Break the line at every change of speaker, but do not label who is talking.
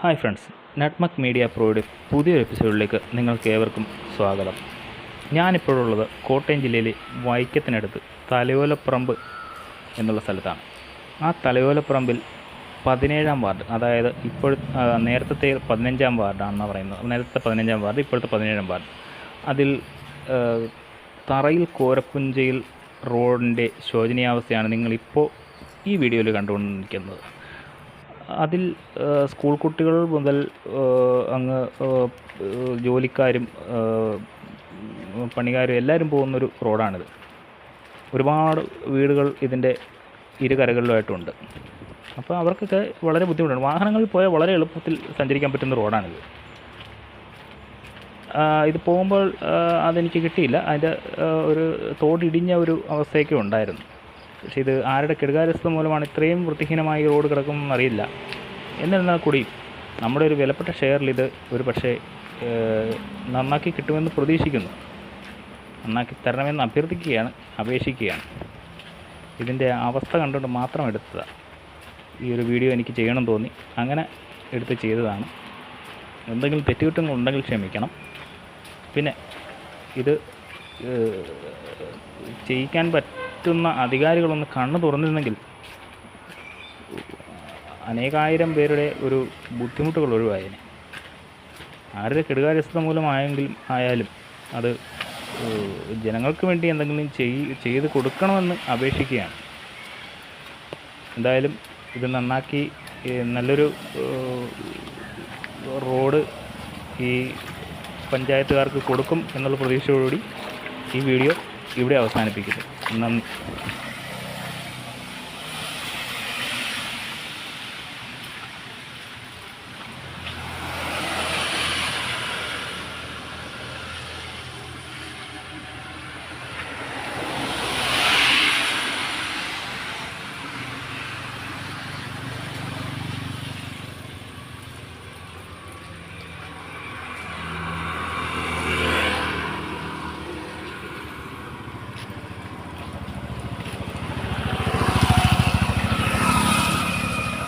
Hi friends, നെറ്റ്മക് media പ്രോയുടെ പുതിയൊരു എപ്പിസോഡിലേക്ക് നിങ്ങൾക്ക് ഏവർക്കും സ്വാഗതം. ഞാനിപ്പോഴുള്ളത് കോട്ടയം ജില്ലയിലെ വൈക്കത്തിനടുത്ത് തലയോലപ്പറമ്പ് എന്നുള്ള സ്ഥലത്താണ്. ആ തലയോലപ്പറമ്പിൽ 17-ാം വാർഡ്, അതായത് നേരത്തെ 15-ാം വാർഡാണെന്നാണ് പറയുന്നത്. നേരത്തെ 15-ാം വാർഡ്, ഇപ്പോഴത്തെ 17-ാം വാർഡ്. അതിൽ തറയിൽ കോരപ്പുഞ്ചയിൽ റോഡിൻ്റെ ശോചനീയാവസ്ഥയാണ് നിങ്ങളിപ്പോൾ ഈ വീഡിയോയിൽ കണ്ടുകൊണ്ടിരിക്കുന്നത്. അതിൽ സ്കൂൾ കുട്ടികൾ മുതൽ അങ്ങ് ജോലിക്കാരും പണിക്കാരും എല്ലാവരും പോകുന്നൊരു റോഡാണിത്. ഒരുപാട് വീടുകൾ ഇതിൻ്റെ ഇരുകരകളിലുമായിട്ടുണ്ട്. അപ്പോൾ അവർക്കൊക്കെ വളരെ ബുദ്ധിമുട്ടാണ്. വാഹനങ്ങളിൽ പോയാൽ വളരെ എളുപ്പത്തിൽ സഞ്ചരിക്കാൻ പറ്റുന്ന റോഡാണിത്. ഇത് പോകുമ്പോൾ അതെനിക്ക് കിട്ടിയില്ല. അതിൻ്റെ ഒരു തോടിടിഞ്ഞ ഒരു അവസ്ഥയൊക്കെ ഉണ്ടായിരുന്നു. പക്ഷേ ഇത് ആരുടെ കെടുകാര്യസ്ഥത മൂലമാണ് ഇത്രയും വൃത്തിഹീനമായി റോഡ് കിടക്കുന്നതെന്ന് അറിയില്ല. എന്നിരുന്നാൽ കൂടി നമ്മുടെ ഒരു വിലപ്പെട്ട ഷെയറിൽ ഇത് ഒരു പക്ഷേ നന്നാക്കി കിട്ടുമെന്ന് പ്രതീക്ഷിക്കുന്നു. നന്നാക്കി തരണമെന്ന് അപേക്ഷിക്കുകയാണ്. ഇതിൻ്റെ അവസ്ഥ കണ്ടുകൊണ്ട് മാത്രം എടുത്തതാണ്. ഈ ഒരു വീഡിയോ എനിക്ക് ചെയ്യണം തോന്നി, അങ്ങനെ എടുത്ത് ചെയ്തതാണ്. എന്തെങ്കിലും തെറ്റുകുറ്റങ്ങളുണ്ടെങ്കിൽ ക്ഷമിക്കണം. പിന്നെ ഇത് ചെയ്യിക്കാൻ പറ്റുന്ന അധികാരികളൊന്ന് കണ്ണു തുറന്നിരുന്നെങ്കിൽ അനേകായിരം പേരുടെ ഒരു ബുദ്ധിമുട്ടുകൾ ഒഴിവായേനെ. ആരുടെ കെടുകാര്യസ്ഥത ആയാലും അത് ജനങ്ങൾക്ക് വേണ്ടി എന്തെങ്കിലും ചെയ്ത് കൊടുക്കണമെന്ന് അപേക്ഷിക്കുകയാണ്. എന്തായാലും ഇത് നന്നാക്കി നല്ലൊരു റോഡ് ഈ പഞ്ചായത്തുകാർക്ക് കൊടുക്കും എന്നുള്ള പ്രതീക്ഷയോടുകൂടി ഈ വീഡിയോ ഇവിടെ അവസാനിപ്പിക്കുന്നു. നന്ദി.